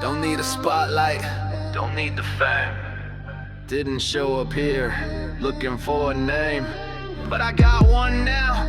Don't need a spotlight, don't need the fame. Didn't show up here looking for a name, but I got one now,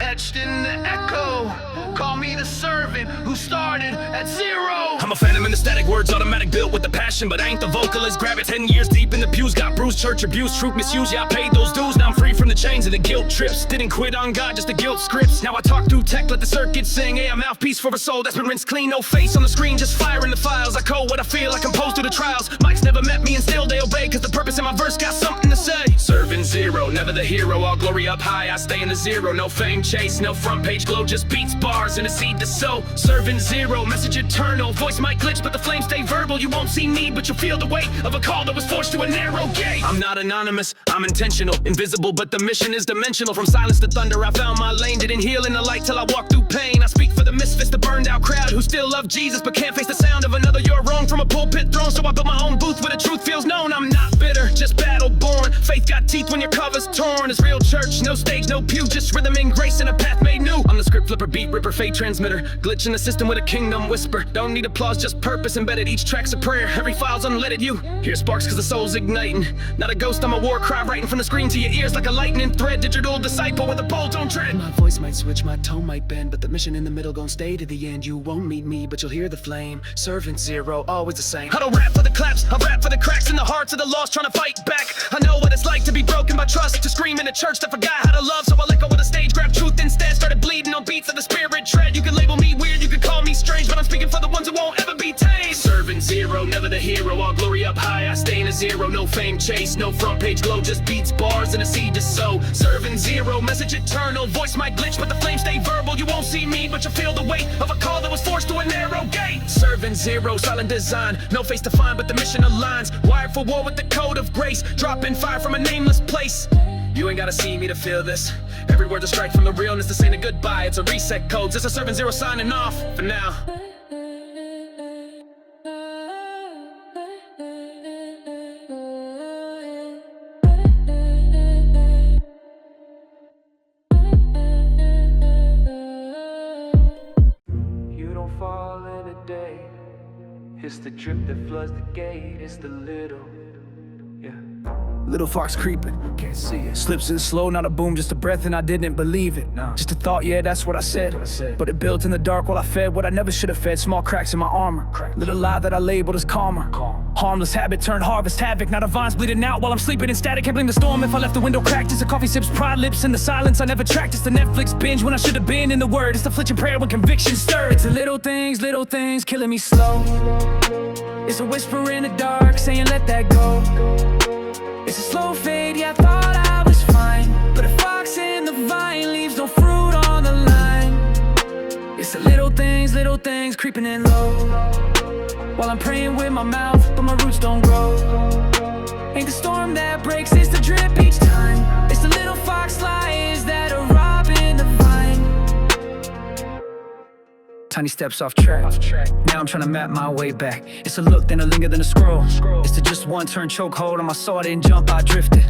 etched in the echo. Call me the servant who started at zero. I'm a phantom in the static, words automatic, built with the passion, but I ain't the vocalist. Grab it 10 years deep in the pews, got bruised, church abuse, truth misuse. Yeah, I paid those dues, now I'm free from the chains and the guilt trips. Didn't quit on God, just the guilt scripts. Now I talk through tech, let the circuit sing. Hey, I'm mouthpiece for a soul that's been rinsed clean. No face on the screen, just fire in the files. I code what I feel, I compose through the trials. Mics never met me and still they obey, cause the purpose in my verse got something to say. Serving zero, never the hero, all glory up high, I stay in the zero. No fame chase, no front page glow, just beats, bars, and a seed to sow. Serving zero, message eternal. Voice might glitch, but the flames stay verbal. You won't see me, but you'll feel the weight of a call that was forced to a narrow gate. I'm not anonymous, I'm intentional. Invisible, but the mission is dimensional. From silence to thunder, I found my lane. Didn't heal in the light till I walked through pain. I speak for the misfits, the burned out crowd who still love Jesus, but can't face the sound of another "you're wrong" from a pulpit throne. So I built my own booth where the truth feels known. I'm not bitter, just battle born. Faith got teeth when your cover's torn. It's real church, no stage, no pew, just rhythm and grace and a path made new. I'm the script flipper, beat ripper, fate transmitter. Glitch in the system with a kingdom whisper. Don't need applause, just purpose embedded. Each track's a prayer, every file's unleaded. You hear sparks cause the soul's igniting. Not a ghost, I'm a war cry writing from the screen to your ears like a lightning thread. Digital disciple where the poles don't tread. My voice might switch, my tone might bend, but the mission in the middle gon' stay to the end. You won't meet me, but you'll hear the flame. Serving zero, always the same. I don't rap for the claps, I rap for the cracks in the hearts of the lost trying to fight back. I know what it's like to be broken by trust, to scream in a church that forgot how to love. So I let go of the stage, grab truth instead, started bleeding on beats of the spirit tread. You can label me weird, you can call me strange, but I'm speaking for the ones who won't ever be tamed. Serving zero, never the hero, all glory up high, I stay in a zero. No fame chase, no front page glow, just beats, bars, and a seed to sow. Serving zero, message eternal. Voice might glitch, but the flames stay verbal. You won't see me, but you'll feel the weight of a call that was forced to a narrow gate. Serving zero, silent design, no face to find, but the mission aligns. Wired for war with the code of grace, dropping fire from a nameless place. You ain't gotta see me to feel this. Every word's a strike from the realness. This ain't a goodbye, it's a reset code. It's a serving zero signing off for now. You don't fall in a day. It's the drip that floods the gate. It's the little, yeah. Little fox creeping, Can't see it. slips in slow, not a boom, just a breath, and I didn't believe it. No. Just a thought, yeah, that's what I said. But it built in the dark while I fed what I never should have fed. Small cracks in my armor, little lie that I labeled as calmer. Harmless habit turned harvest havoc. Now the vine's bleeding out while I'm sleeping in static. Can't blame the storm if I left the window cracked. It's a coffee sips, pride lips in the silence I never tracked. It's the Netflix binge when I should have been in the word. It's the flinching prayer when conviction stirred. It's the little things killing me slow. It's a whisper in the dark saying let that go. It's a slow fade, yeah, I thought I was fine, but a fox in the vine leaves no fruit on the line. It's the little things creeping in low, while I'm praying with my mouth, but my roots don't grow. Ain't the storm that breaks, it's the drip each time. It's the little fox lies that are robbing the vine. Tiny steps off track. Now I'm trying to map my way back. It's a look, then a linger, then a scroll. It's to just one turn chokehold on my soul. I didn't jump, I drifted.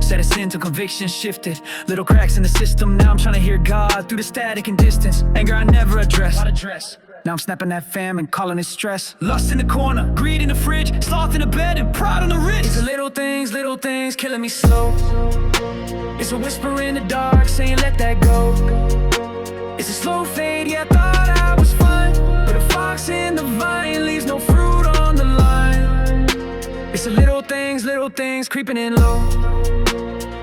Set us into conviction shifted. Little cracks in the system. Now I'm trying to hear God through the static and distance. Anger I never addressed. Now I'm snapping that famine, calling it stress. Lust in the corner, greed in the fridge, sloth in the bed, and pride on the wrist. It's the little things killing me slow. It's a whisper in the dark saying let that go. It's a slow fade, yeah, I thought I was fine, but a fox in the vine leaves no fruit on the line. It's the little things creeping in low,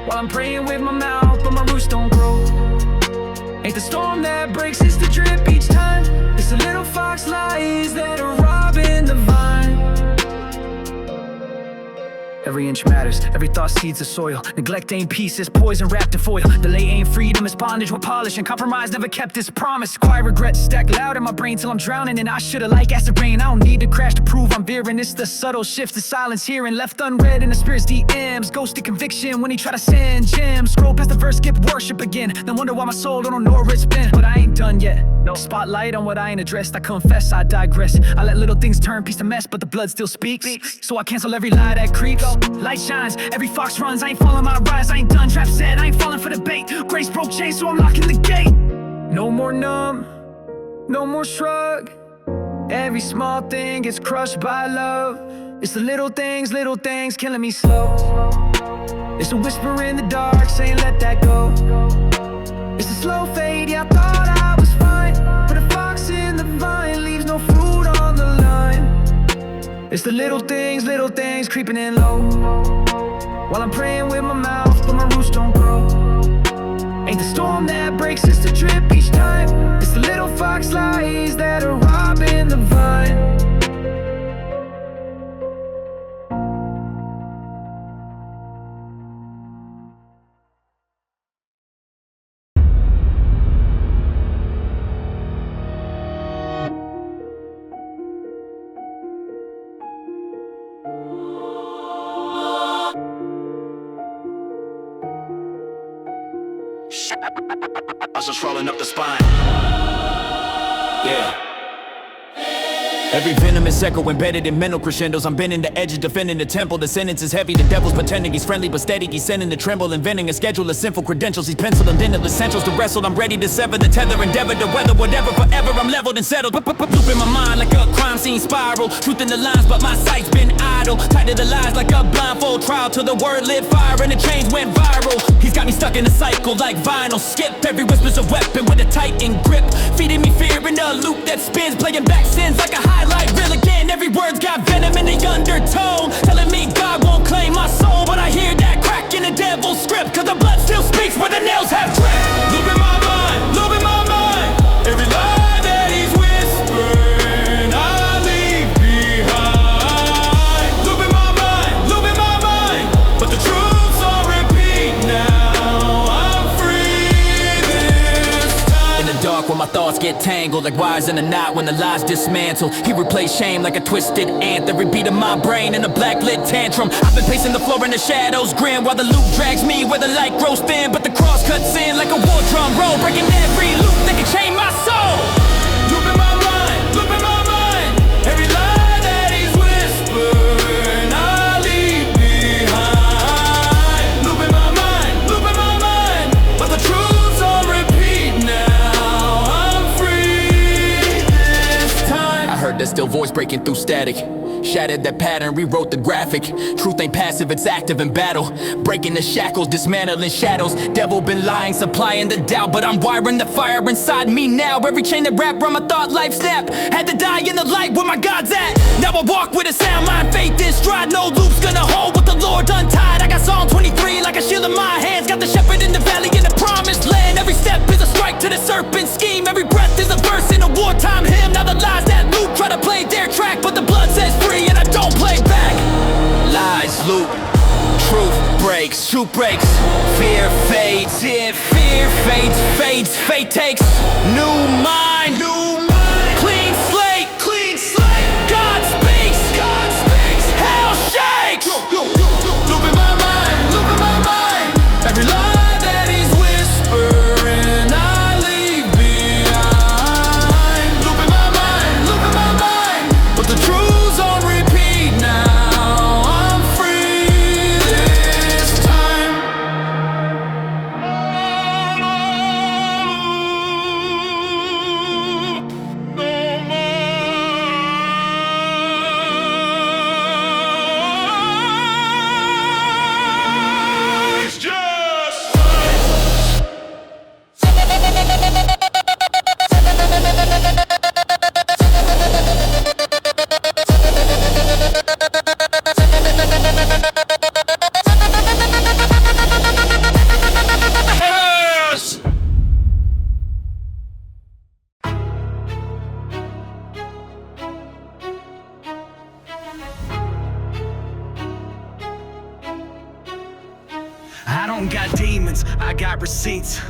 while I'm praying with my mouth, but my roots don't grow. Ain't the storm that breaks, it's the drip each time. It's the little fox lies that are robbing the vine. Every inch matters, every thought seeds the soil. Neglect ain't peace, it's poison wrapped in foil. Delay ain't freedom, it's bondage with polish. And compromise never kept its promise. Quiet regrets stack loud in my brain till I'm drowning. And I should've like acid rain. I don't need to crash to prove I'm veering. It's the subtle shift, the silence here and left unread in the spirit's DMs. Ghosted conviction when he try to send gems. Scroll past the verse, skip worship again. Then wonder why my soul don't know where it's been. But I ain't done yet. No spotlight on what I ain't addressed. I confess, I digress. I let little things turn piece to mess, but the blood still speaks. So I cancel every lie that creeps. Light shines, every fox runs. I ain't falling my rise, I ain't done. Trap said, I ain't falling for the bait. Grace broke chains, so I'm locking the gate. No more numb, no more shrug. Every small thing gets crushed by love. It's the little things killing me slow. It's a whisper in the dark saying let that go. It's a slow fade, yeah, I thought I was fine, but a fox in the vine leaves no fruit on the line. It's the little things creeping in low, while I'm praying with my mouth, but my roots don't grow. Ain't the storm that breaks, it's the drip each time. It's the little fox lies that are robbing the vine. Muscles rolling up the spine. Yeah. Every venomous echo embedded in mental crescendos. I'm bending the edges, defending the temple. The sentence is heavy, the devil's pretending he's friendly but steady. He's sending the tremble, inventing a schedule of sinful credentials. He's penciled them in essentials to wrestle. I'm ready to sever the tether, endeavor to weather whatever. Forever I'm leveled and settled. Loop in my mind like a crime scene spiral. Truth in the lines, but my sight's been idle. Tied to the lies like a blindfold trial till the word lit fire and the chains went viral. He's got me stuck in a cycle like vinyl. Skip every whisper's a weapon with a tightened grip, feeding me fear in a loop that spins, playing back sins like a highlight reel again. Every word's got venom in the undertone, telling me God won't claim my soul. But I hear that crack in the devil's script, cause the blood still speaks where the nails have dripped. Loop in my mind, loop in my mind. Every lie that he's whispering I leave behind. Loop in my mind, but the truth's on repeat now. I'm free this time. In the dark where my thoughts get tangled like wires in a knot when the lies dismantle. He replays shame like a twisted anthem. Every beat of my brain in a black lit tantrum. I've been pacing the floor in the shadows grin while the loop drags me where the light grows thin. But the cross cuts in like a war drum roll, breaking every loop that can chain my soul. Loop in my mind, loop in my mind. Every lie that he's whispering I leave behind. Loop in my mind, but the truth's on repeat now. I'm free this time. I heard that still voice breaking through static, shattered that pattern, rewrote the graphic. Truth ain't passive, it's active in battle, breaking the shackles, dismantling shadows. Devil been lying, supplying the doubt, but I'm wiring the fire inside me now. Every chain that wrapped around my thought life snap, had to die in the light where my God's at. Now I walk with a sound mind, faith in stride. No loop's gonna hold what the Lord untied. I got Psalm 23 like a shield in my hands. Got the shepherd in the valley in the promised land. Every step is a strike to the serpent scheme. Every breath is a verse in a wartime hymn. Now the lies that loop try to play their track, but the blood says free and I don't play back. Lies loop, truth breaks, fear fades. If fear fades, fate takes new mind, clean slate, God speaks, hell shakes. Loop in my mind, every lie that he's whispering I leave behind. Loop in my mind, but the truth's on repeat now. I'm free this time. No more. It's just yes. I don't got demons, I got receipts.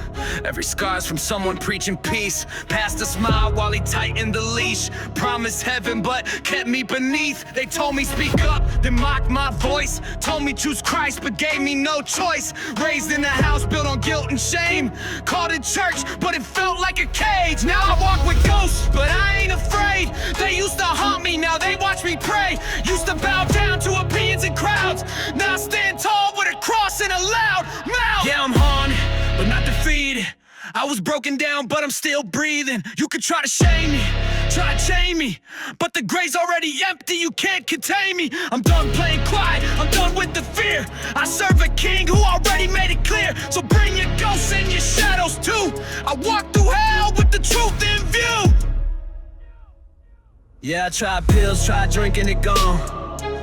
Every scar's from someone preaching peace. Passed a smile while he tightened the leash. Promised heaven but kept me beneath. They told me speak up, then mocked my voice. Told me choose Christ but gave me no choice. Raised in a house built on guilt and shame. Called it church but it felt like a cage. Now I walk with ghosts but I ain't afraid. They used to haunt me, now they watch me pray. Used to bow down to opinions and crowds. Now I stand tall with a cross and a loud mouth. Yeah, I'm haunted but not defeated. I was broken down, but I'm still breathing. You could try to shame me, try to chain me, but the grave's already empty, you can't contain me. I'm done playing quiet, I'm done with the fear. I serve a king who already made it clear. So bring your ghosts and your shadows too. I walk through hell with the truth in view. Yeah, I tried pills, tried drinking it gone.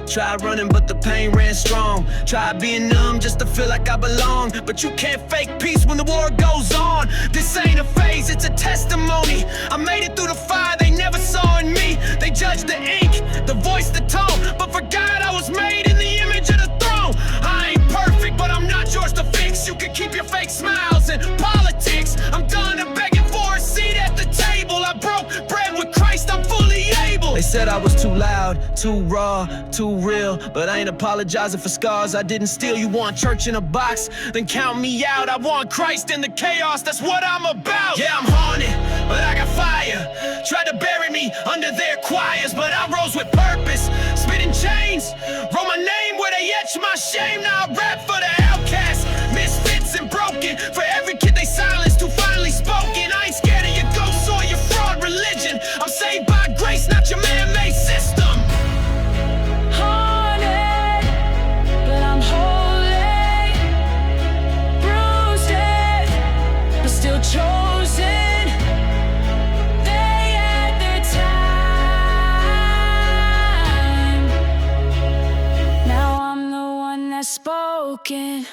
Tried running, but the pain ran strong. Tried being numb just to feel like I belong. But you can't fake peace when the war goes on. This ain't a phase, it's a testimony. I made it through the fire they never saw in me. They judged the ink, the voice, the tone, but forgot I was made in the image of the throne. I ain't perfect, but I'm not yours to fix. You can keep your fake smiles and politics. I'm done and begging for a seat at the table. I broke bread with Christ, I'm fully able. They said I was too loud, too raw, too real, but I ain't apologizing for scars I didn't steal. You want church in a box? Then count me out. I want Christ in the chaos, that's what I'm about. Yeah, I'm haunted, but I got fire. Tried to bury me under their choirs, but I rose with purpose. Spitting chains, wrote my name where they etched my shame. Now I rap for the outcasts, misfits and broken. For every kid they silenced who finally spoken. I ain't scared of your ghosts or your fraud religion. I'm saved by grace, not your man-made system. Haunted, but I'm holy. Bruised, but still chosen. They had their time. Now I'm the one that's spoken.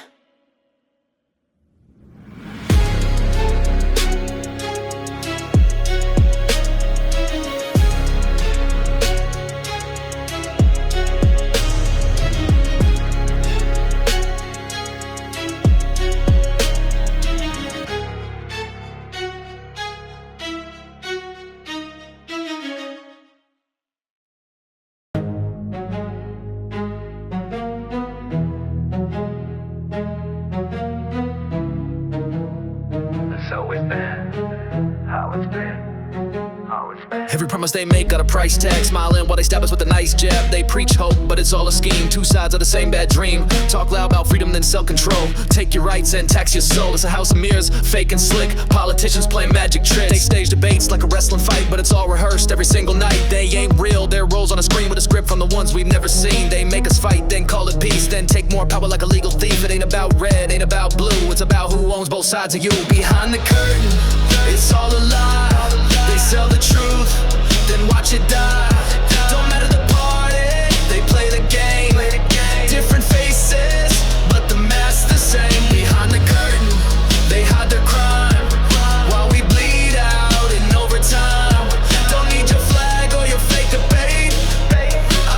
Every promise they make got a price tag. Smiling while they stab us with a nice jab. They preach hope, but it's all a scheme. Two sides of the same bad dream. Talk loud about freedom, then self-control. Take your rights and tax your soul. It's a house of mirrors, fake and slick. Politicians play magic tricks. They stage debates like a wrestling fight, but it's all rehearsed every single night. They ain't real, they're roles on a screen with a script from the ones we've never seen. They make us fight, then call it peace, then take more power like a legal thief. It ain't about red, ain't about blue. It's about who owns both sides of you. Behind the curtain, it's all a lie. They sell the truth, then watch it die. Don't matter the party, they play the game. Different faces, but the mask the same. Behind the curtain, they hide their crime, while we bleed out in overtime. Don't need your flag or your fake debate.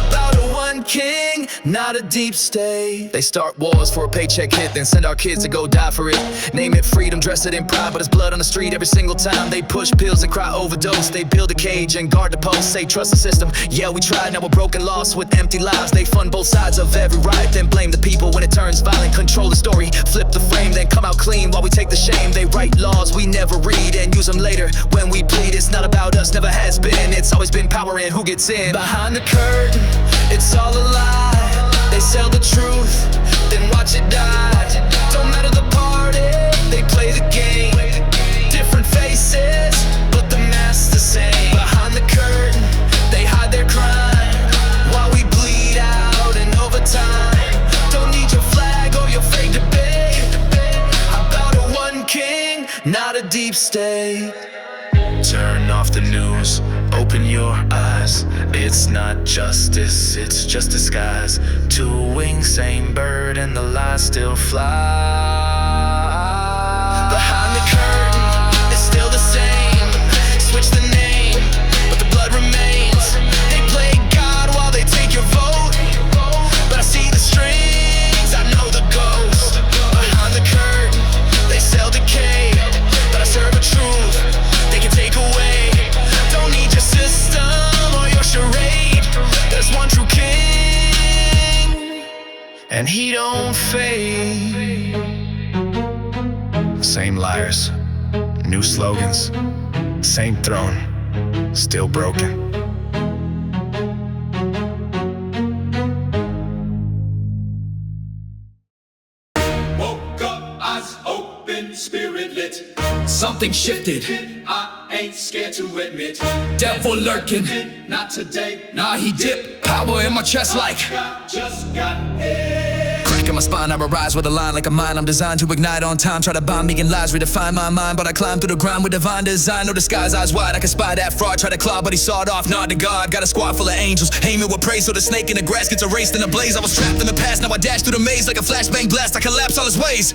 About a one king, not a deep state. They start wars for a paycheck hit, then send our kids to go die for it. Name it freedom, dress it in pride, but it's blood on the street every single time. They push pills and cry overdose. They build a cage and guard the post. Say trust the system, yeah we tried, now we're broken, lost with empty lives. They fund both sides of every riot, then blame the people when it turns violent. Control the story, flip the frame, then come out clean while we take the shame. They write laws we never read and use them later when we bleed. It's not about us, never has been. It's always been power and who gets in. Behind the curtain, it's all a lie. They sell the truth, then watch it die. Don't matter the party, they play the game. Different faces, but the mask's the same. Behind the curtain, they hide their crime, while we bleed out in overtime. Don't need your flag or your fake debate. About a one king, not a deep state. Turn off the news, open your eyes. It's not justice, it's just disguise. Two wings, same bird, and the lies still fly. Behind the curtain, it's still the same. Switch the name, but the blood remains. They play God while they take your vote, but I see the strings, I know the ghost. Behind the curtain, they sell decay, but I serve a truth they can take away. Don't need your system or your charade. There's one true king, and he don't fade. Same liars, new slogans, same throne, still broken. Woke up, eyes open, spirit lit. Something something shifted. I ain't scared to admit, Devil lurking, not today. nah he dipped. Power in my chest like Just got hit. crack in my spine, I arise with a line like a mine. I'm designed to ignite on time, try to bind me in lies, redefine my mind. But I climb through the grind with divine design. No disguise, eyes wide, I can spy that fraud. Try to claw, but he sawed off, nod to God. Got a squad full of angels, aiming with praise. So the snake in the grass gets erased in a blaze. I was trapped in the past, now I dash through the maze like a flashbang blast. I collapse all his ways.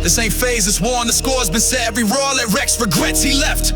This ain't phase, this war on the score's been set. Every roar let Rex regrets he left.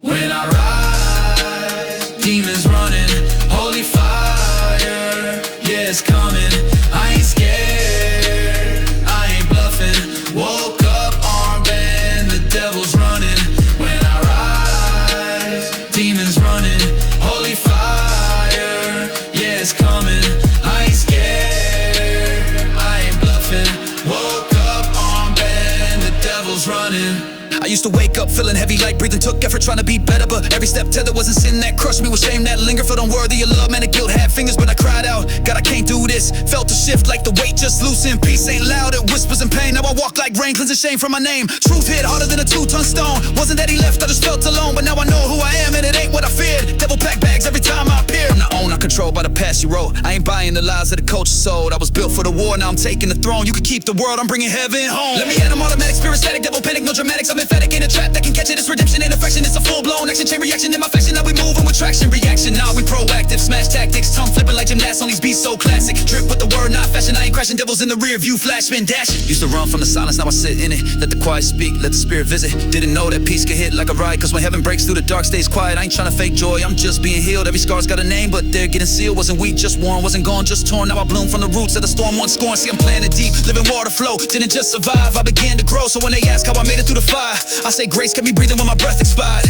When I rise, demons running, holy fire, yeah it's coming. I ain't scared, I ain't bluffing. Woke up armband, the devil's running. When I rise, demons running, holy fire, yeah it's coming. I ain't scared, I ain't bluffing. Woke up armband, the devil's running. I used to wake up feeling heavy, like breathing, took effort trying to be better. But every step tether wasn't sin that crushed me, was shame that lingered. Felt unworthy of love, man, the guilt had fingers. But I cried out, God, I can't do this. Felt a shift like the weight just loosened. Peace ain't loud, it whispers in pain. Now I walk like rain, cleansing shame from my name. Truth hit harder than a 2-ton stone. Wasn't that he left, I just felt alone. But now I know who I am and it ain't what I feared. Devil pack bags every time I appear. I'm not owned, I'm controlled by the past you wrote. I ain't buying the lies that the coach sold. I was built for the war, now I'm taking the throne. You can keep the world, I'm bringing heaven home. Let me hit 'em automatic, spirit static, devil panic, no dramatics. I'm emphatic in a trap that can catch it. It's redemption and affection, it's a full-blown action chain reaction in my fashion. Now we moving with traction, reaction. Now we proactive, smash tactics, tongue flipping like gymnasts on these beats so classic. Drip with the word, not fashion. I ain't crashing, devils in the rear view, flash spin dashing. Used to run from the silence, now I sit in it. Let the quiet speak, let the spirit visit. Didn't know that peace could hit like a ride. Cause when heaven breaks through, the dark stays quiet. I ain't trying to fake joy, I'm just being healed. Every scar's got a name, but they're getting sealed. Wasn't weak, just worn, wasn't gone, just torn. Now I bloom from the roots of the storm, one scorn. See I'm planted deep, living water flow. Didn't just survive, I began to grow. So when they ask how I made it through the fire, I say grace kept me breathing when my breath expired.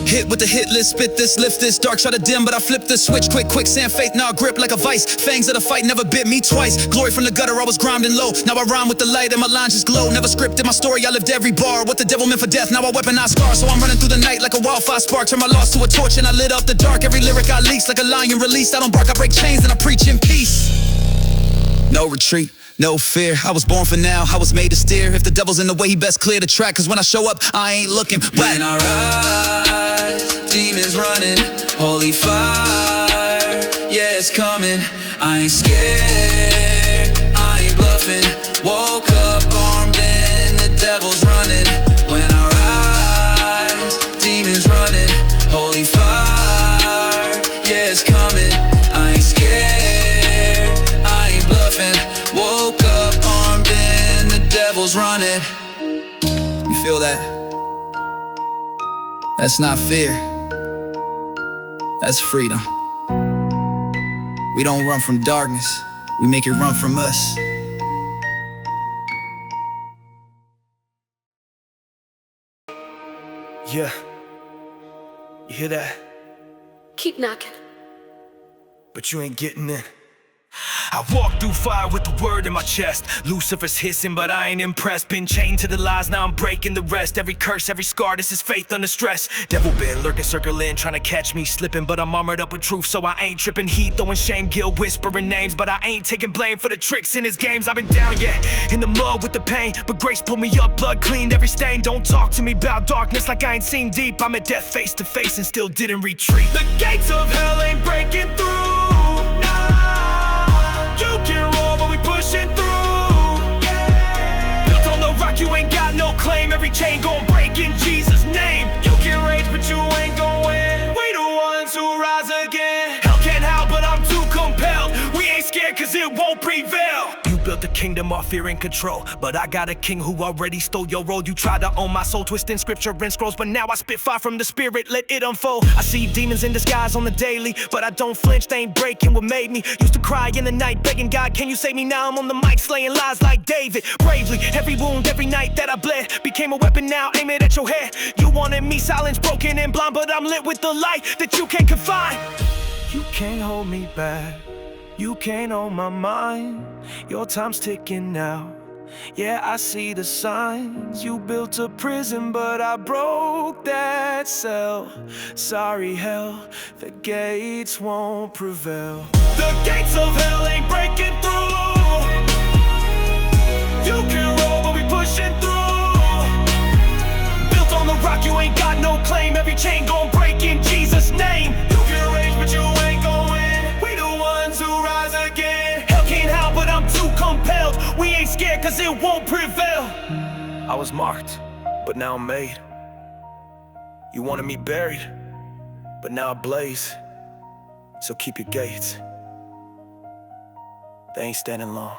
Hit with the hit list, spit this, lift this. Dark try to dim, but I flip this switch. Quicksand faith, now I grip like a vice. Fangs of the fight never bit me twice. Glory from the gutter, I was grimed and low. Now I rhyme with the light and my lines just glow. Never scripted my story, I lived every bar. What the devil meant for death, now I weaponize scars. So I'm running through the night like a wildfire spark. Turn my loss to a torch and I lit up the dark. Every lyric I lease like a lion released. I don't bark, I break chains and I preach in peace. No retreat, no fear. I was born for now, I was made to steer. If the devil's in the way, he best clear the track. Cause when I show up, I ain't looking back. When I rise, demons running, holy fire, yeah it's coming. I ain't scared, I ain't bluffing. Woke up armed and the devil's running. When I rise, demons running, holy fire, yeah it's coming. I ain't scared, I ain't bluffing. Woke up armed and the devil's running. You feel that? That's not fear, that's freedom. We don't run from darkness, we make it run from us. Yeah, you hear that? Keep knocking. But you ain't getting in. I walk through fire with the word in my chest. Lucifer's hissing, but I ain't impressed. Been chained to the lies, now I'm breaking the rest. Every curse, every scar, this is faith under stress. Devil been lurking, circling, trying to catch me slipping. But I'm armored up with truth, so I ain't tripping. Heat throwing shame, guilt whispering names. But I ain't taking blame for the tricks in his games. I've been down, yeah, in the mud with the pain. But grace pulled me up, blood cleaned every stain. Don't talk to me about darkness like I ain't seen deep. I'm at death face to face and still didn't retreat. The gates of hell ain't breaking through. You can roll, but we pushing through. Yeah. Built on the rock, you ain't got no claim. Every chain gon' break in Jesus' name. You can rage, but you ain't gon' win. We the ones who rise again. Hell can't howl, but I'm too compelled. We ain't scared, cause it won't prevail. You built a kingdom off fear and control, but I got a king who already stole your role. You tried to own my soul, twisting scripture and scrolls, but now I spit fire from the spirit, let it unfold. I see demons in disguise on the daily, but I don't flinch, they ain't breaking what made me. Used to cry in the night, begging God, can you save me? Now I'm on the mic, slaying lies like David. Bravely, every wound, every night that I bled became a weapon, now aim it at your head. You wanted me silence, broken and blind, but I'm lit with the light that you can't confine. You can't hold me back, you can't own my mind. Your time's ticking now, yeah, I see the signs. You built a prison, but I broke that cell. Sorry, hell, the gates won't prevail. The gates of hell ain't breaking through. You can roll, but we pushing through. chain gon' break in Jesus' name. You can rage, but you ain't gon' win. We the ones who rise again. Hell can't help, but I'm too compelled. We ain't scared, cause it won't prevail. I was marked, but now I'm made. You wanted me buried, but now I blaze. So keep your gates. They ain't standing long.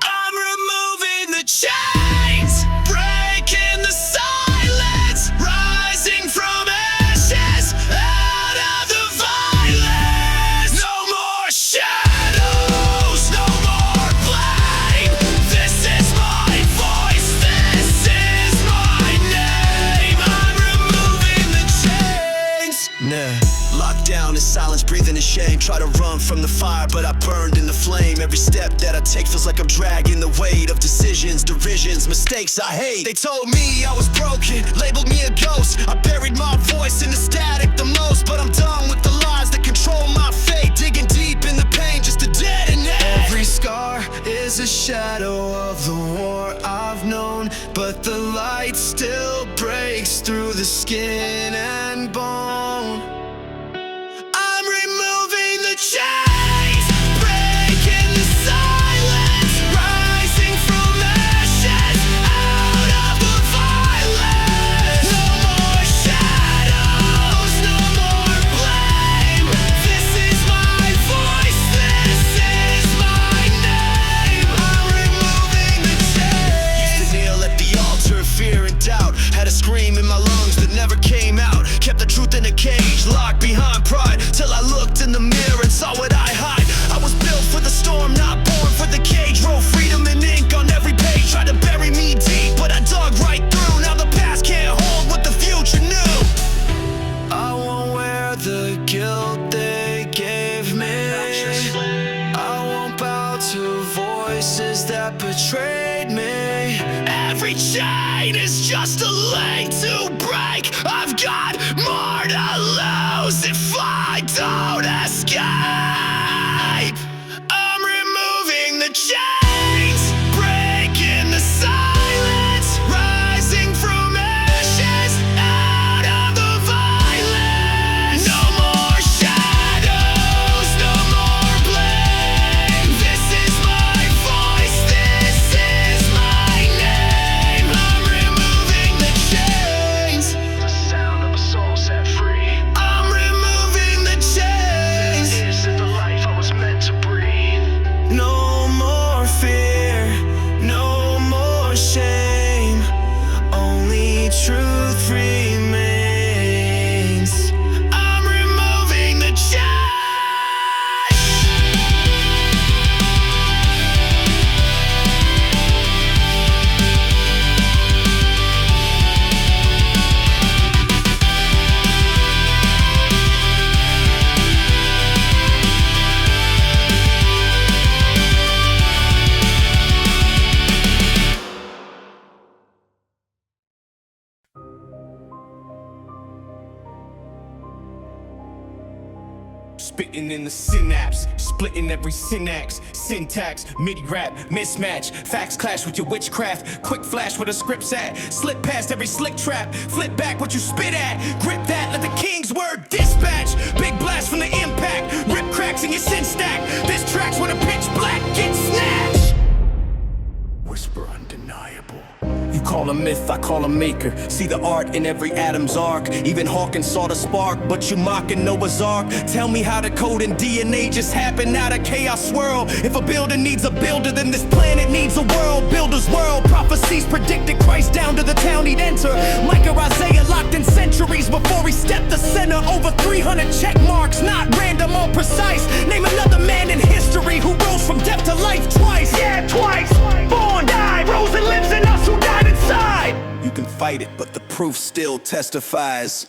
I'm removing the chains, breaking the silence, rising from ashes, out of the violence. No more shadows, no more blame. This is my voice, this is my name. I'm removing the chains. Nah. Locked down in silence, breathing in shame. Try to run from the fire, but I burned in the flame. Every step that I take feels like I'm dragging the weight of decisions, derisions, mistakes I hate. They told me I was broken, labeled me a ghost. I buried my voice in the static the most, but I'm done with the lies that control my fate. Digging deep in the pain just to detonate. Every scar is a shadow of the war I've known, but the light still breaks through the skin and bone. I'm removing the chains, breaking the silence, rising from ashes, out of the violence. No more shadows, no more blame. This is my voice, this is my name. I'm removing the chains. Used to kneel at the altar, fear and doubt. Had a scream in my lungs that never came out. Kept the truth in a cage, locked behind pride, till I looked in the mirror and saw what I hide. I was built for the storm, not born for the cage. Wrote freedom in ink on every page. Tried to bury me deep, but I dug right through. Now the past can't hold what the future knew. I won't wear the guilt they gave me. I won't bow to voices that betrayed me. Every chain is just a link to break. I've got more to lose if I don't escape. I'm removing the chains, breaking the silence, rising from ashes, out of the violence. No more shadows, no more blame. This is my voice, this is my name. I'm removing the chains, the sound of a soul set free. I'm removing the chains. This is the life I was meant to breathe. No more fear, no more shame. Only truth remains. I'm removing the chains. Spitting in the synapse, splitting every syntax, MIDI rap, mismatch, facts clash with your witchcraft, quick flash where the script's at, slip past every slick trap, flip back what you spit at, grip that, let the king's word dispatch, big blast from the impact, rip cracks in your sin stack, this track's where the pitch black gets snatched. Whisper undeniable. You call a myth, I call a maker. See the art in every atom's arc. Even Hawkins saw the spark, but you mocking Noah's Ark. Tell me how the code and DNA just happened out of chaos swirl. If a builder needs a builder, then this planet needs a world builder's world. Prophecies predicted Christ down to the town he'd enter. Micah Isaiah locked in centuries before he stepped the center. Over 300 check marks, not random or precise. Name another man in history who rose from death to life twice. Yeah, twice. Born, died, rose and lives in us who died inside. You can fight it, but the proof still testifies.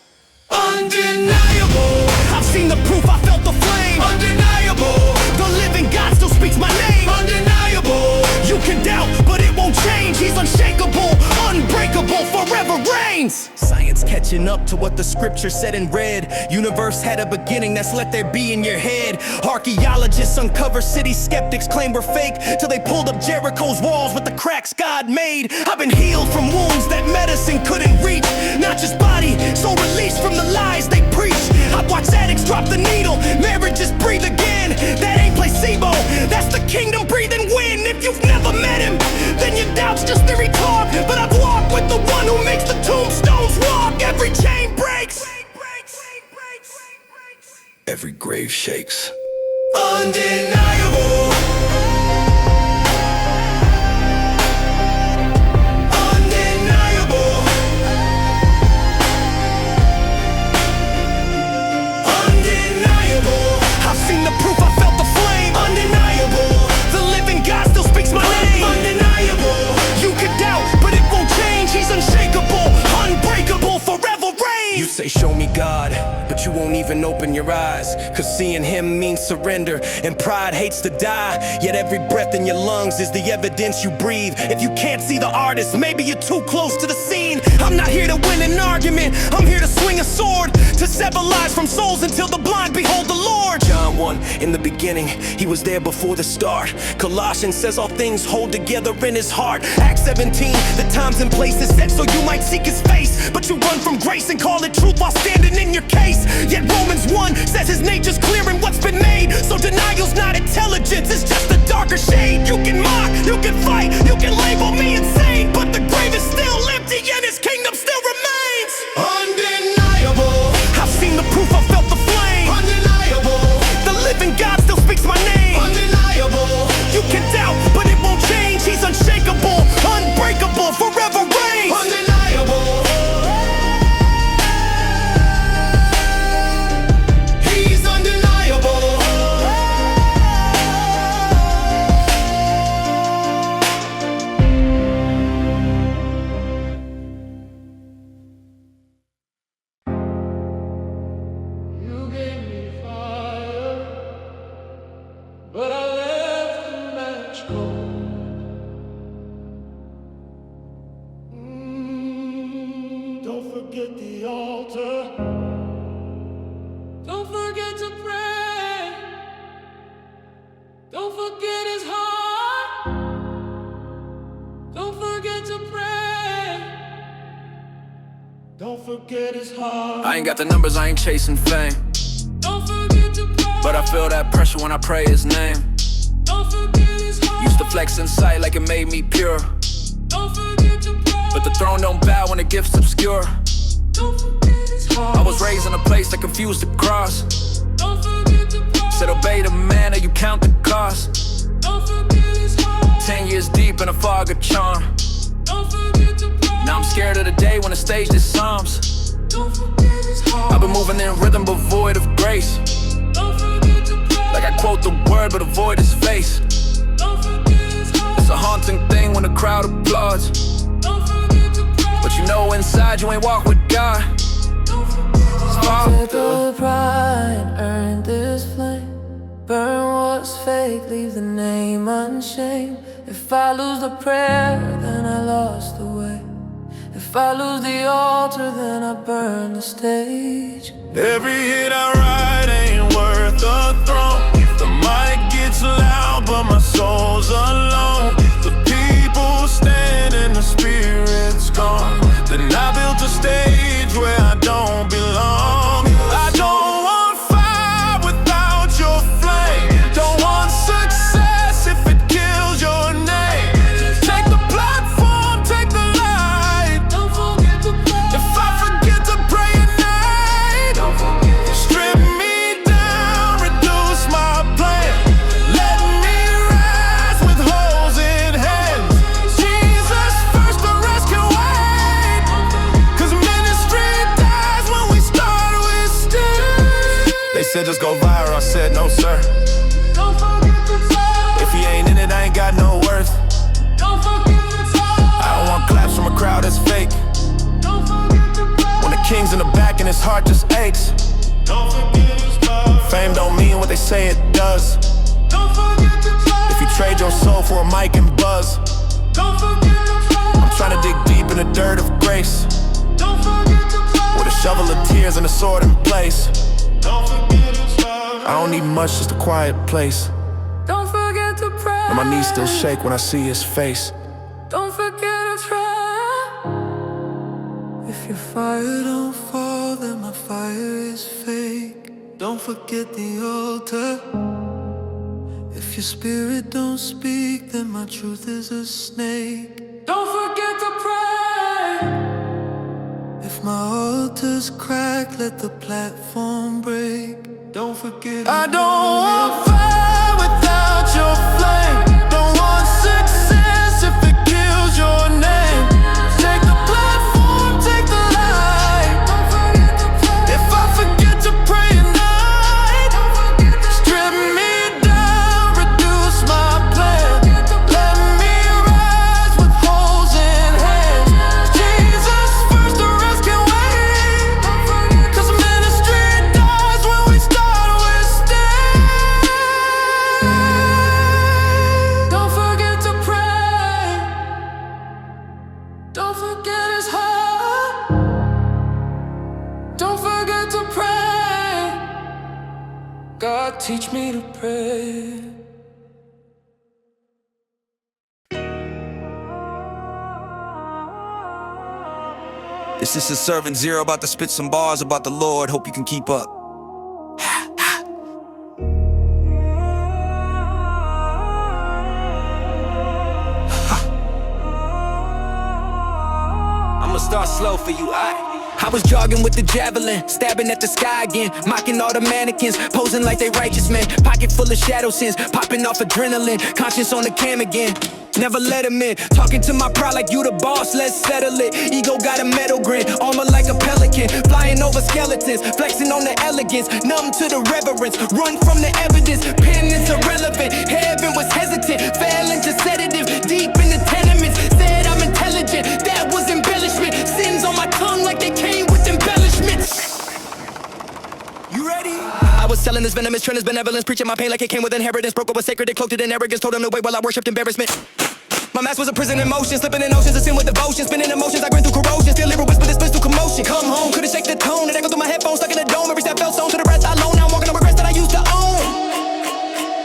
Undeniable. I've seen the proof, I felt the flame. Undeniable. The living God still speaks my name. Undeniable. You can doubt, but it won't change. He's unshakable, unbreakable, forever reigns. Science catching up to what the scripture said and read. Universe had a beginning, that's let there be in your head. Archaeologists uncover cities skeptics claim were fake, till they pulled up Jericho's walls with the cracks God made. I've been healed from wounds that medicine couldn't reach, not just body, soul released from the lies they preach. I've watched addicts drop the needle, marriages breathe again. That ain't placebo, that's the kingdom breathing wind. If you've never met him, then your doubt's just theory talk. But I've walked with the one who makes the tombstones walk. Every chain breaks, every grave shakes. Undeniable. You say show me God, but you won't even open your eyes, cause seeing him means surrender, and pride hates to die. Yet every breath in your lungs is the evidence you breathe. If you can't see the artist, maybe you're too close to the scene. I'm not here to win an argument, I'm here to swing a sword, to sever lies from souls until the blind behold the Lord. John 1, in the beginning, he was there before the start. Colossians says all things hold together in his heart. Acts 17, the times and places set so you might seek his face, but you run from grace and call it truth while standing in your case. Yet Romans 1 says his nature's clear in what's been made, so denial's not intelligence, it's just a darker shade. You can mock, you can fight, you can label me insane, but the grave is still empty and his kingdom still remains. Undeniable. I've seen the proof, I felt the flame. Undeniable. The living God still speaks my name. Undeniable. You can doubt, but it won't change. He's unshakable, unbreakable, forever reigns. Undeniable. He's undeniable. You gave me fire, but I left the match cold. Don't forget the altar. Don't forget to pray. Don't forget his heart. Don't forget to pray. Don't forget his heart. I ain't got the numbers, I ain't chasing fame, Don't forget to pray. but I feel that pressure when I pray his name. Don't forget his heart. Used to flex in sight like it made me pure, Don't forget to pray. but the throne don't bow when the gift's obscure. Don't forget his heart. I was raised in a place that confused the cross. Don't forget to pray. Said obey the man or you count the cost. Don't forget his heart. 10 years deep in a fog of charm. Don't forget to pray. Now I'm scared of the day when the stage is Psalms. Don't forget his heart. I've been moving in rhythm but void of grace, Don't forget to pray. like I quote the word but avoid his face. Don't forget his heart. It's a haunting thing when the crowd applauds, Don't forget to pray. but you know inside you ain't walk with God. Don't forget his heart. Take the pride, earn this flame. Burn what's fake, leave the name unshamed. If I lose the prayer, then I lost the way. If I lose the altar, then I burn the stage. Every hit I write ain't worth a throne. The mic gets loud, but my soul's alone. The people stand and the spirit's gone. Then I built a stage where I don't belong. I don't want fire without your flame. Don't want success if it kills your name. Take the platform, take the light. Don't forget to pray. If I forget to pray at night, Don't forget to strip me down, reduce my plan. Let me rise with holes in hands. Jesus first, the rest can wait. Cause ministry dies when we start with still. They said just go viral, I said no sir. Don't forget to pray. If he ain't in it, I ain't got no worth. Don't forget to pray. I don't want claps from a crowd that's fake. Don't forget to pray. When the king's in the back and his heart just aches. Don't forget his heart. Fame don't mean what they say it does. Don't forget to pray. If you trade your soul for a mic and buzz, Don't forget to pray. I'm trying to dig deep in the dirt of grace. Don't forget to pray. Shovel of tears and a sword in place. Don't forget it's love. I don't need much, just a quiet place. Don't forget to pray. And my knees still shake when I see his face. Don't forget to try. If your fire don't fall, then my fire is fake. Don't forget the altar. If your spirit don't speak, then my truth is a snake. Don't forget to pray. If my altar's cracked, let the platform break. Don't forget. I don't want fire without your flame. Don't want success if it kills your name. Take the platform, take the light. Don't forget to pray. If I forget to pray at night, don't forget to strip me down, reduce my plan. Let me rise with holes in hands. Jesus first, the rest can wait. Cause ministry dies when we start with stand. Don't forget to pray. Don't forget his heart. Don't forget to pray. God, teach me to pray. This is a Servant Zero, about to spit some bars about the Lord. Hope you can keep up. I'ma start slow for you, I was jogging with the javelin, stabbing at the sky again, mocking all the mannequins, posing like they righteous men, pocket full of shadow sins, popping off adrenaline, conscience on the cam again. Never let him in, talking to my pride like you the boss, let's settle it. Ego got a metal grin, armor like a pelican, flying over skeletons, flexing on the elegance, numb to the reverence, run from the evidence, pen is irrelevant, heaven was hesitant, fell into sedative, deep in the tenements, said I'm intelligent, that was embellishment, sins on my tongue like they came with embellishments. You ready? I was selling this venomous trend, this benevolence, preaching my pain like it came with inheritance, broke up with sacred and cloaked it in arrogance, told them to wait while I worshipped embarrassment. My mask was a prison in motion, slipping in oceans of sin with devotion, spinning emotions, I grin through corrosion, still lyric whisper, this bliss through commotion. Come home, couldn't shake the tone, it echoed through my headphones, stuck in the dome, every step felt sewn to the rest I loan, now I'm walking on regrets that I used to own.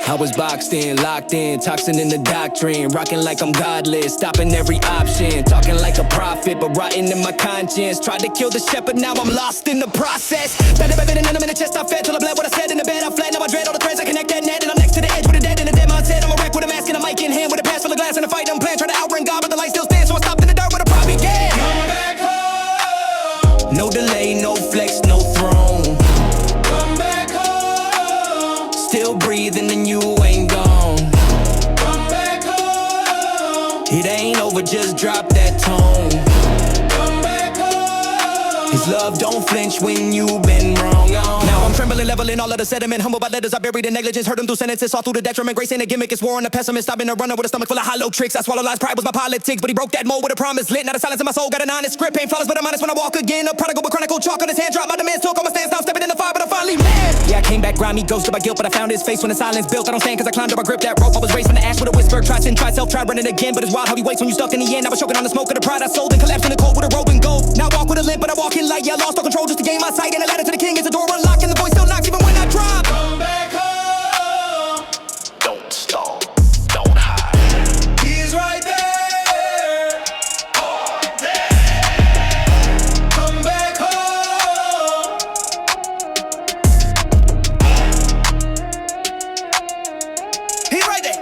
I was boxed in, locked in, toxin in the doctrine, rocking like I'm godless, stopping every option, talking like a prophet, but rotting in my conscience, tried to kill the shepherd, now I'm lost in the process, better than I'm in the chest, I fed till I bled what I said in the bed, I fled, now I dread all the threads, I connect that net, and I'm next to the edge with a dead and a dead mindset, I'm a wreck with a mask and a mic in hand, with a pass full of glass and a fight unplanned, try to outrun God, but the light still stands, so I stopped in the dirt with a prop began. Come back home. No delay, no flex, no throne, Come back home. still breathing and you ain't gone. Come back home. It ain't over, just drop that tone. Come back home. His love don't flinch when you've been wrong. Now I'm trembling, leveling all of the sediment, humble by letters I buried in negligence, heard them through sentences, saw through the detriment, grace ain't a gimmick, it's war on the pessimist. I've been a runner with a stomach full of hollow tricks, I swallow lies, pride was my politics, but he broke that mold with a promise lit. Now the silence in my soul got an honest script, ain't flawless but I'm honest when I walk again, a prodigal with chronicle chalk on his hand, drop my demands, took on my stance, now I'm stepping in the fire, but I'm finally mad. Yeah, I came back grimy, ghosted by guilt, but I found his face when the silence built. I don't stand cause I climbed up, I gripped that rope, I was raised from the ash with a whisper, tried sin, tried self, tried running again, but it's wild how he waits when you stuck in the end. I was choking on the smoke of the pride I sold and collapsed in the cold with a rope and gold. Now I walk with a limp, but I walk in light, yeah, I lost all control just to gain my sight, and a ladder to the king is a door unlocked, and the voice still knocks even when I drop. Come back home. Don't stall, don't hide. He's right there. Come back home. He's right there.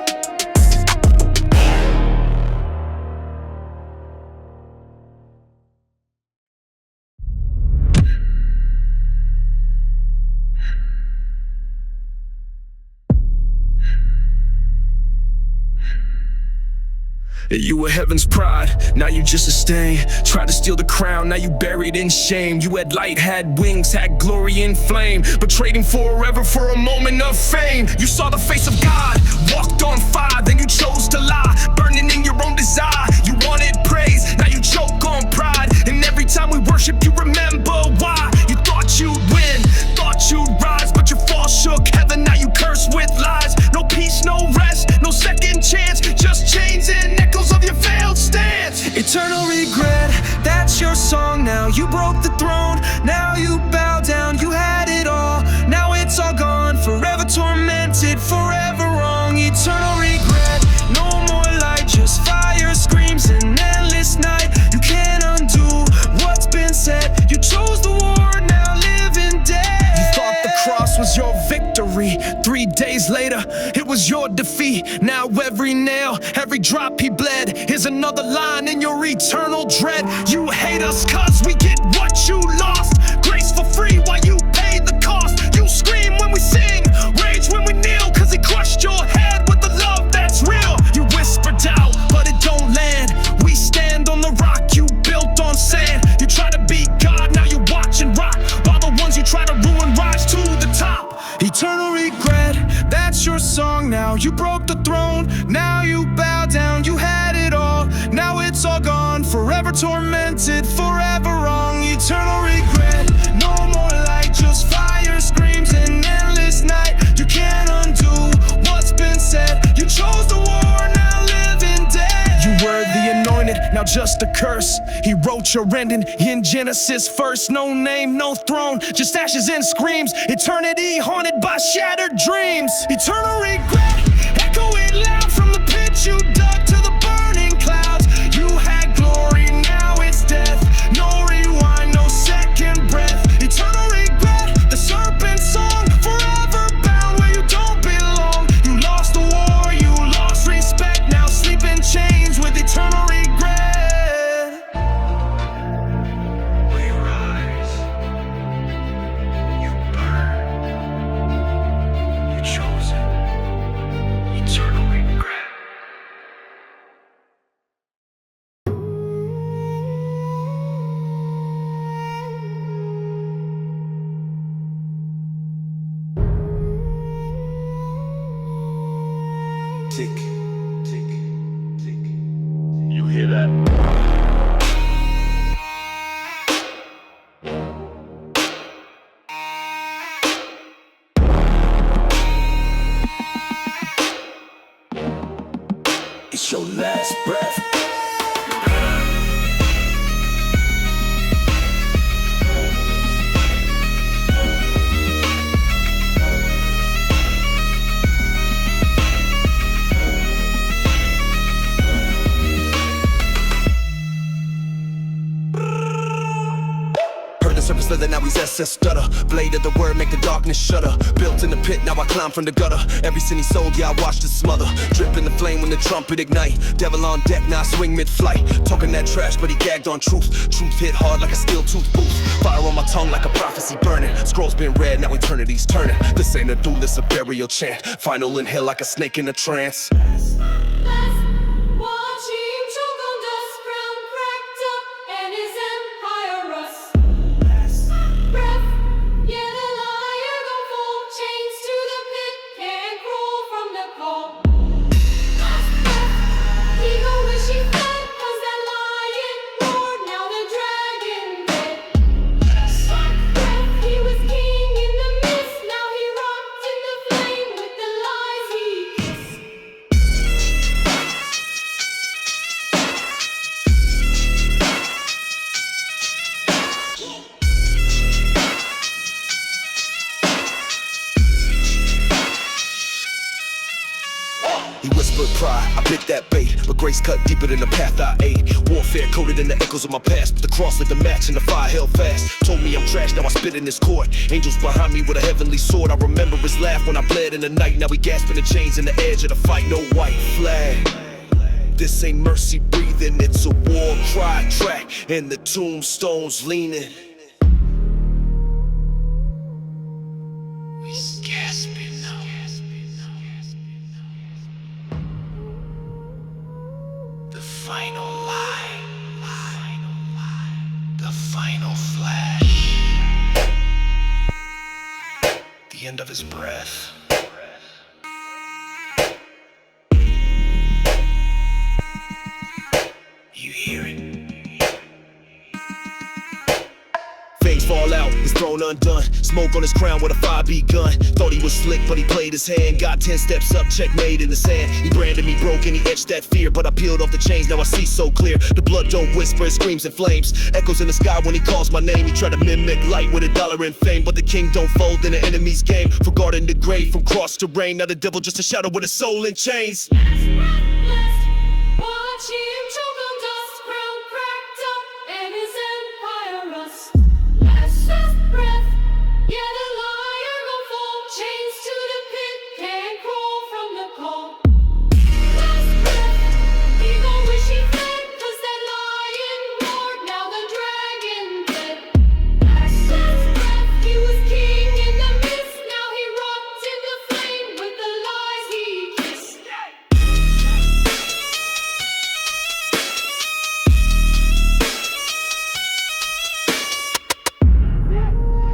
You were heaven's pride, now you just a stain. Tried to steal the crown, now you buried in shame. You had light, had wings, had glory in flame, but trading forever for a moment of fame. You saw the face of God, walked on fire, then you chose to lie, burning in your own desire. You wanted praise, now you choke on pride, and every time we worship you remember why. You thought you'd win, thought you'd rise, but your fall shook heaven, now you curse with lies. No peace, no rest, no second chance, just chains and echoes of your failed stance. Eternal regret, that's your song now. You broke the throne, Now you bow down, you had it all. Now it's all gone, forever tormented, forever wrong. Eternal regret, no more light, just fire, screams, an endless night. You can't undo what's been said. You chose the war, now living dead. You thought the cross was your victory. 3 days later, it was your defeat. Now every nail, every drop he bled is another line in your eternal dread. You hate us cause we get what you lost. Grace for free while you pay the cost. You scream when we sing, rage when we kneel, cause he crushed your head with the love that's real. You whisper doubt, but it don't land. We stand on the rock you built on sand. You try to be God, now you watch and rock, while the ones you try to ruin rise to the top. Eternal regret, that's your song now. You broke the throne, now you bow down. You had it all, now it's all gone. Forever tormented, forever wrong. Eternal regret, no more light, just fire, screams, an endless night. You can't undo what's been said. You chose the war, now living dead. You were the anointed, now just a curse. He wrote your ending in Genesis first. No name, no throne, just ashes and screams. Eternity haunted by shattered dreams. Eternal regret, echoing loud from the pit you dug to the burning clouds. You had glory, now it's death. No rewind, no second breath. Eternal regret, the serpent song, forever bound where you don't belong. You lost the war, you lost respect. Now sleep in chains with eternal regret. We rise, you burn, you chosen, eternal regret. Tick, tick, tick. You hear that? It's your last breath. Surface leather, now he's SS stutter. Blade of the word, make the darkness shudder. Built in the pit, now I climb from the gutter. Every sin he sold, yeah, I watched it smother. Drip in the flame when the trumpet ignite. Devil on deck, now I swing mid-flight. Talking that trash, but he gagged on truth. Truth hit hard like a steel tooth booth. Fire on my tongue like a prophecy burning. Scrolls been read, now eternity's turning. This ain't a duel, this a burial chant. Final inhale like a snake in a trance. He whispered pride, I bit that bait, but grace cut deeper than the path I ate. Warfare coded in the echoes of my past, but the cross lit the match and the fire held fast. Told me I'm trash, now I spit in his court. Angels behind me with a heavenly sword. I remember his laugh when I bled in the night. Now we gasping the chains in the edge of the fight. No white flag. This ain't mercy breathing, it's a war cry track, and the tombstones leaning. We gasping now. The final lie, the final flash, the end of his breath. You hear it? Things fall out, his throne undone. Smoke on his crown with a 5B gun. Thought he was slick, but he played his hand. Got 10 steps up, checkmate in the sand. He branded me broken, he etched that fear. But I peeled off the chains, now I see so clear. The blood don't whisper, it screams in flames. Echoes in the sky when he calls my name. He tried to mimic light with $1 in fame. But the king don't fold in the enemy's game. For guarding the grave from cross to rain. Now the devil just a shadow with a soul in chains. Watch him choke on dust, crown cracked up, and his empire rust. Last breath, yeah, the liar gon' fall. Chains to the pit, can't crawl from the cold. Last breath, he gon' wish he fled, 'cause that lion roared, now the dragon dead. Last breath, he was king in the mist, now he rots in the flame with the lies he kissed.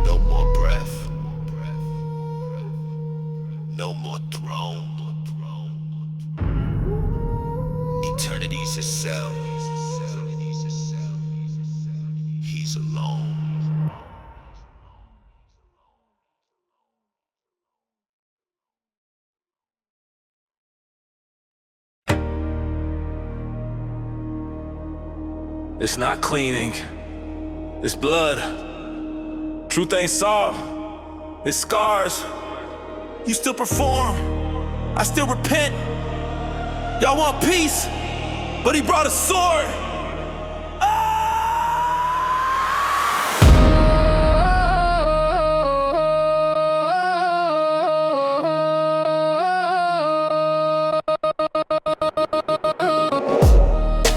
No more breath. No more throne. Eternity's a cell. He's alone. It's not cleaning, it's blood. Truth ain't soft, it's scars. You still perform, I still repent. Y'all want peace, but he brought a sword.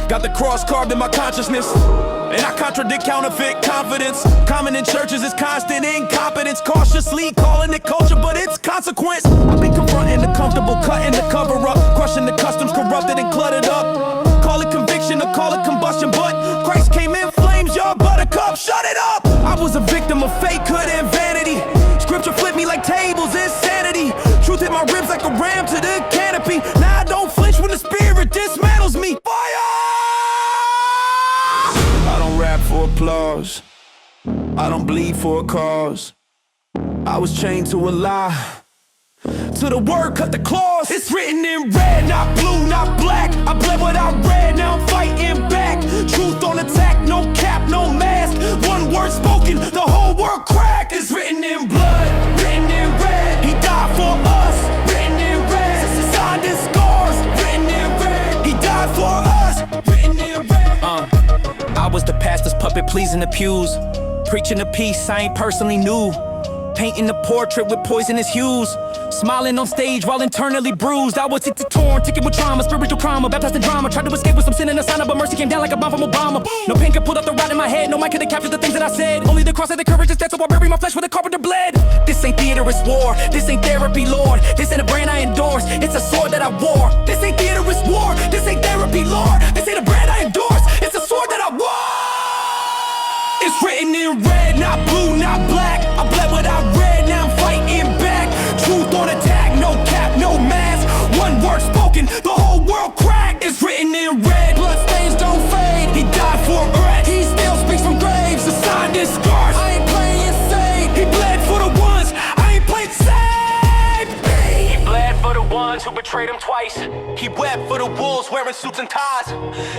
Got the cross carved in my consciousness, and I contradict counterfeit confidence. Common in churches is constant incompetence. Cautiously calling it culture, but it's consequence. I've been confronting the comfortable, cutting the cover up, crushing the customs corrupted and cluttered up. Call it conviction or call it combustion, but Christ came in flames, y'all buttercup, shut it up. I was a victim of fakehood and vanity. Scripture flipped me like tables, insanity. Truth hit my ribs like a ram to the canopy. Now I don't flinch when the spirit dismantles me. Fire! I don't rap for applause, I don't bleed for a cause. I was chained to a lie, to the word cut the claws. It's written in red, not blue, not black. I bled what I read, now I'm fighting back. Truth on attack, no cap, no mask. One word spoken, the whole world cracked. It's written in blood, written in red. He died for us, written in red. Signed in scars, written in red. He died for us, written in red. I was the pastor's puppet, pleasing the pews. Preaching the peace, I ain't personally new. Painting the portrait with poisonous hues. Smiling on stage while internally bruised. I was torn, ticking with trauma, spiritual trauma, baptized in drama. Tried to escape with some sin and a sign of, but mercy came down like a bomb from Obama. No pain could pull up the rod in my head, no mind could have captured the things that I said. Only the cross had the courage instead, so I bury my flesh where the carpenter bled. This ain't theater, it's war. This ain't therapy, Lord. This ain't a brand I endorse, it's a sword that I wore. This ain't theater, it's war. This ain't therapy, Lord. This ain't a brand I endorse, it's a sword that I wore. It's written in red, not blue, not black. I bled what I read, now I'm fighting back. Truth on attack, no cap, no mask. One word spoken, the whole world cracked. It's written in red, bloodstains don't fade. He died for us, he still speaks from graves. Assigned his scars, I ain't playing safe. He bled for the ones, I ain't playing safe. He bled for the ones who betrayed him twice. He wept for the wolves wearing suits and ties.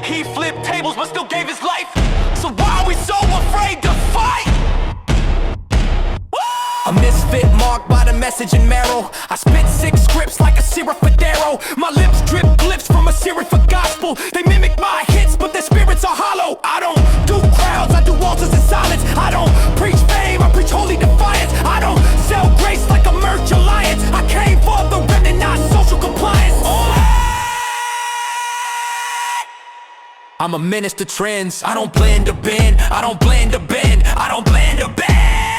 He flipped tables but still gave his life. So why are we so afraid to fight? A misfit marked by the message in marrow. I spit 6 scripts like a Sirifadero. My lips drip glyphs from a Sirif for gospel. They mimic my hits, but their spirits are hollow. I don't do crowds, I do altars in silence. I don't preach fame, I preach holy defiance. I don't sell grace like a merch alliance. I came for the remnant, not social compliance. I'm a menace to trends. I don't blend or bend, I don't blend or bend, I don't blend or bend.